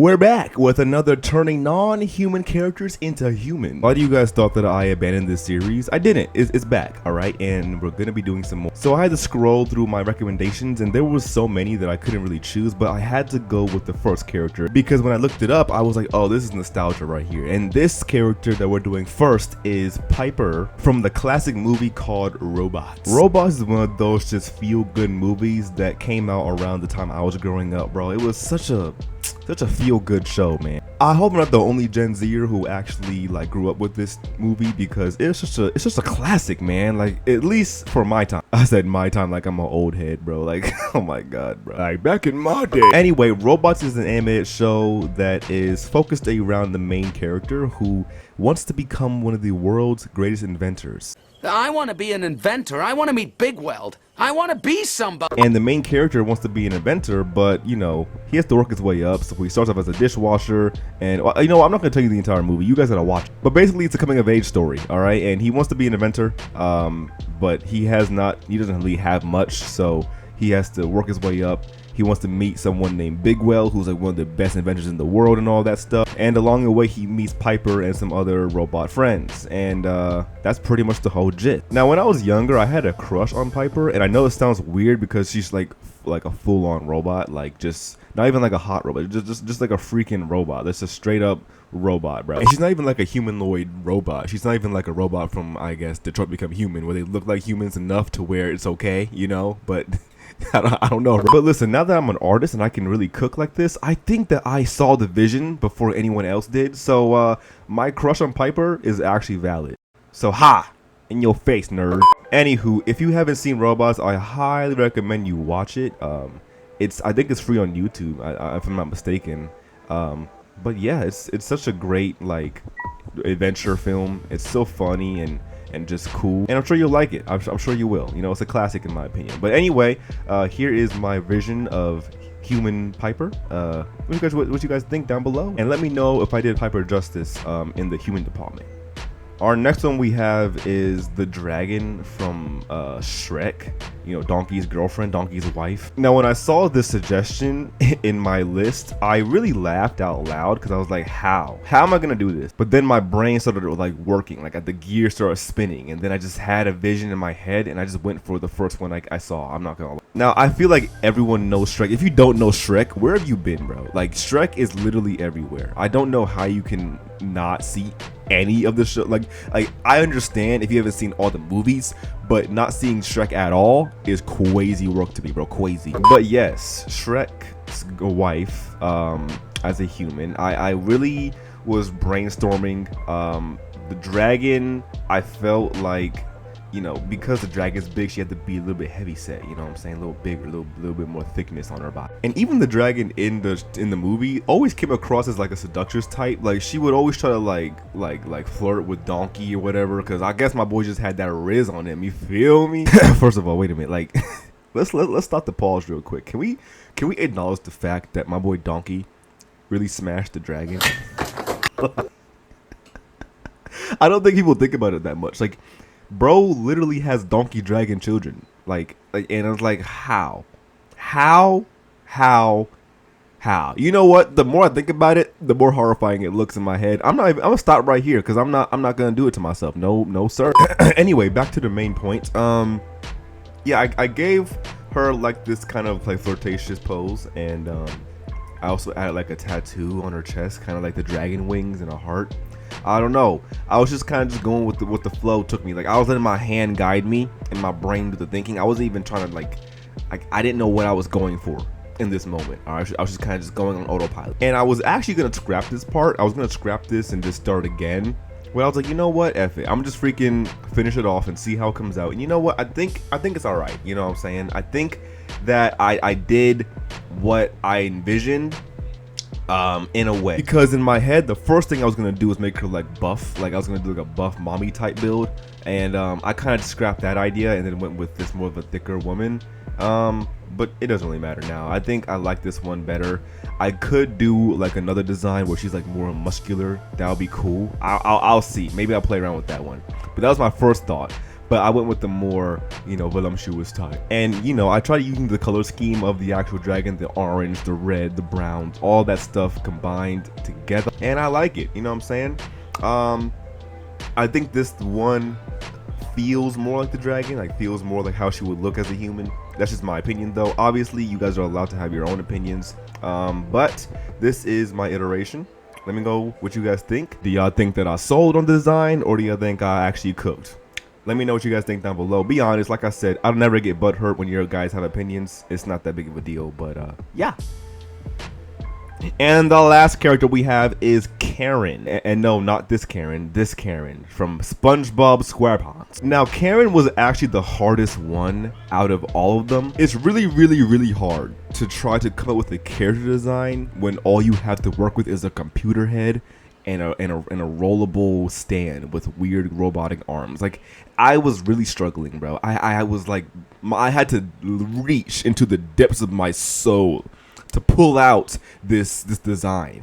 We're back with another turning non-human characters into human. A lot of you guys thought that I abandoned this series. I didn't. It's back, all right? And we're gonna be doing some more. So I had to scroll through my recommendations and there was so many that I couldn't really choose, but I had to go with the first character because when I looked it up, I was like, oh, this is nostalgia right here. And this character that we're doing first is Piper from the classic movie called Robots. Robots is one of those just feel-good movies that came out around the time I was growing up, bro. It was such a feel-good show, man. I hope I'm not the only Gen Zer who actually like grew up with this movie because it's just a classic, man. Like at least for my time. I said my time like I'm an old head, bro. Like oh my god, bro. Like back in my day. Anyway, Robots is an animated show that is focused around the main character who wants to become one of the world's greatest inventors. I want to be an inventor. I want to meet Big Weld. I want to be somebody. And the main character wants to be an inventor, but you know, he has to work his way up. So he starts off as a dishwasher, and you know, I'm not gonna tell you the entire movie. You guys gotta watch it. But basically, it's a coming of age story, all right? And he wants to be an inventor, but he doesn't really have much, so he has to work his way up. He wants to meet someone named Big Weld, who's like one of the best inventors in the world and all that stuff. And along the way, he meets Piper and some other robot friends. And that's pretty much the whole gist. Now, when I was younger, I had a crush on Piper. And I know it sounds weird because she's like a full-on robot. Like just, not even like a hot robot. Just like a freaking robot. That's a straight up robot, bro. And she's not even like a humanoid robot. She's not even like a robot from, I guess, Detroit Become Human, where they look like humans enough to where it's okay, you know? But I don't know. But listen, now that I'm an artist and I can really cook like this, I think that I saw the vision before anyone else did. So my crush on Piper is actually valid. So ha! In your face, nerd. Anywho, if you haven't seen Robots, I highly recommend you watch it. I think it's free on YouTube, if I'm not mistaken. But yeah, it's such a great like adventure film. It's so funny and just cool, and I'm sure you'll like it. I'm sure you will. You know, it's a classic in my opinion. But anyway, here is my vision of human Piper. What you guys think down below, and let me know if I did Piper justice in the human department. Our next one we have is the dragon from Shrek, you know, Donkey's girlfriend, Donkey's wife. Now, when I saw this suggestion in my list, I really laughed out loud because I was like, how am I gonna do this? But then my brain started like working, like the gears started spinning, and then I just had a vision in my head and I just went for the first one I saw. I'm not gonna lie. Now, I feel like everyone knows Shrek. If you don't know Shrek, where have you been, bro? Like Shrek is literally everywhere. I don't know how you can not see any of the show. Like I understand if you haven't seen all the movies, but not seeing Shrek at all is crazy work to me, bro. Crazy. But yes, Shrek's wife as a human, I really was brainstorming the dragon. I felt like, you know, because the dragon's big, she had to be a little bit heavy set, you know what I'm saying? A little bigger, a little bit more thickness on her body. And even the dragon in the movie always came across as like a seductress type. Like she would always try to like flirt with Donkey or whatever, because I guess my boy just had that riz on him, you feel me? First of all, wait a minute, like let's stop the pause real quick. Can we acknowledge the fact that my boy Donkey really smashed the dragon? I don't think people think about it that much. Like, bro literally has donkey dragon children. Like and I was like, how? You know what? The more I think about it, the more horrifying it looks in my head. I'm gonna stop right here because I'm not gonna do it to myself. No sir. Anyway, back to the main point. Yeah, I gave her like this kind of like flirtatious pose, and I also added like a tattoo on her chest, kind of like the dragon wings and a heart. I don't know. I was just kind of just going with what the flow took me. Like I was letting my hand guide me and my brain do the thinking. I wasn't even trying to like I didn't know what I was going for in this moment. All right, I was just kind of just going on autopilot. And I was actually gonna scrap this part. I was gonna scrap this and just start again. But I was like, you know what? F it. I'm just freaking finish it off and see how it comes out. And you know what? I think it's all right. You know what I'm saying? I think that I did what I envisioned. In a way, because in my head the first thing I was gonna do was make her like buff, like I was gonna do like a buff mommy type build, and I kind of scrapped that idea and then went with this more of a thicker woman, but it doesn't really matter now. I think I like this one better. I could do like another design where she's like more muscular. That would be cool. I'll see. Maybe I'll play around with that one, but that was my first thought. but I went with the more, you know, voluptuous type. And, you know, I tried using the color scheme of the actual dragon, the orange, the red, the browns, all that stuff combined together. And I like it, you know what I'm saying? I think this one feels more like the dragon, like feels more like how she would look as a human. That's just my opinion though. Obviously, you guys are allowed to have your own opinions. But this is my iteration. Let me know what you guys think. Do y'all think that I sold on the design, or do y'all think I actually cooked? Let me know what you guys think down below. Be honest, like I said, I'll never get butthurt when you guys have opinions. It's not that big of a deal, but yeah. And the last character we have is Karen. And no, not this Karen from SpongeBob SquarePants. Now, Karen was actually the hardest one out of all of them. It's really hard to try to come up with a character design when all you have to work with is a computer head and a rollable stand with weird robotic arms. Like, I was really struggling, bro. I was like, I had to reach into the depths of my soul to pull out this design,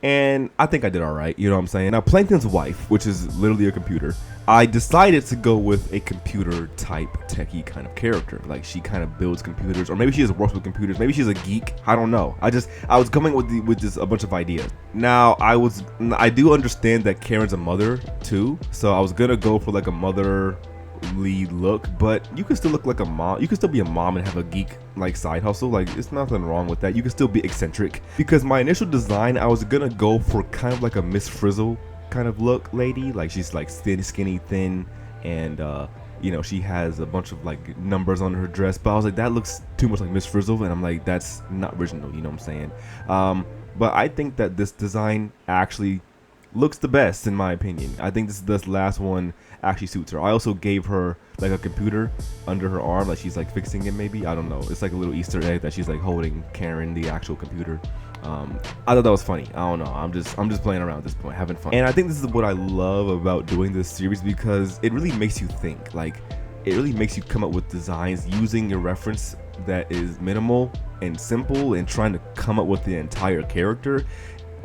and I think I did all right. You know what I'm saying? Now, Plankton's wife, which is literally a computer, I decided to go with a computer type techie kind of character. Like, she kind of builds computers, or maybe she just works with computers. Maybe she's a geek. I don't know. I was coming with just a bunch of ideas. Now, I do understand that Karen's a mother too, so I was gonna go for like a mother lead look, but you can still look like a mom. You can still be a mom and have a geek like side hustle. Like, it's nothing wrong with that. You can still be eccentric. Because my initial design, I was gonna go for kind of like a Miss Frizzle kind of look lady. Like, she's like skinny, thin, and you know, she has a bunch of like numbers on her dress, but I was like, that looks too much like Miss Frizzle, and I'm like, that's not original, you know what I'm saying? But I think that this design actually looks the best in my opinion. I think this last one actually suits her. I also gave her like a computer under her arm, like she's like fixing it maybe. I don't know. It's like a little Easter egg that she's like holding Karen, the actual computer. I thought that was funny. I don't know. I'm just playing around at this point, having fun. And I think this is what I love about doing this series, because it really makes you think. Like, it really makes you come up with designs using a reference that is minimal and simple, and trying to come up with the entire character.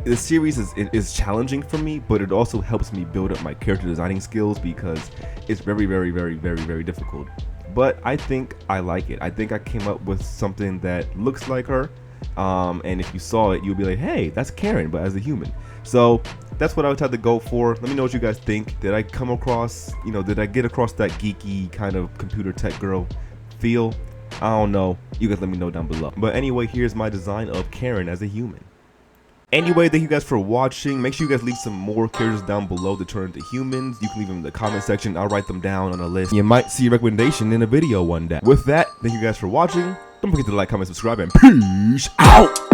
The series is challenging for me, but it also helps me build up my character designing skills, because it's very difficult. But I think I like it. I think I came up with something that looks like her, and if you saw it, you'll be like, hey, that's Karen, but as a human. So that's what I would have to go for. Let me know what you guys think. Did I come across, you know, did I get across that geeky kind of computer tech girl feel? I don't know. You guys let me know down below. But anyway, here's my design of Karen as a human. Anyway, thank you guys for watching. Make sure you guys leave some more characters down below to turn into humans. You can leave them in the comment section. I'll write them down on a list. You might see a recommendation in a video one day. With that, thank you guys for watching. Don't forget to like, comment, subscribe, and peace out!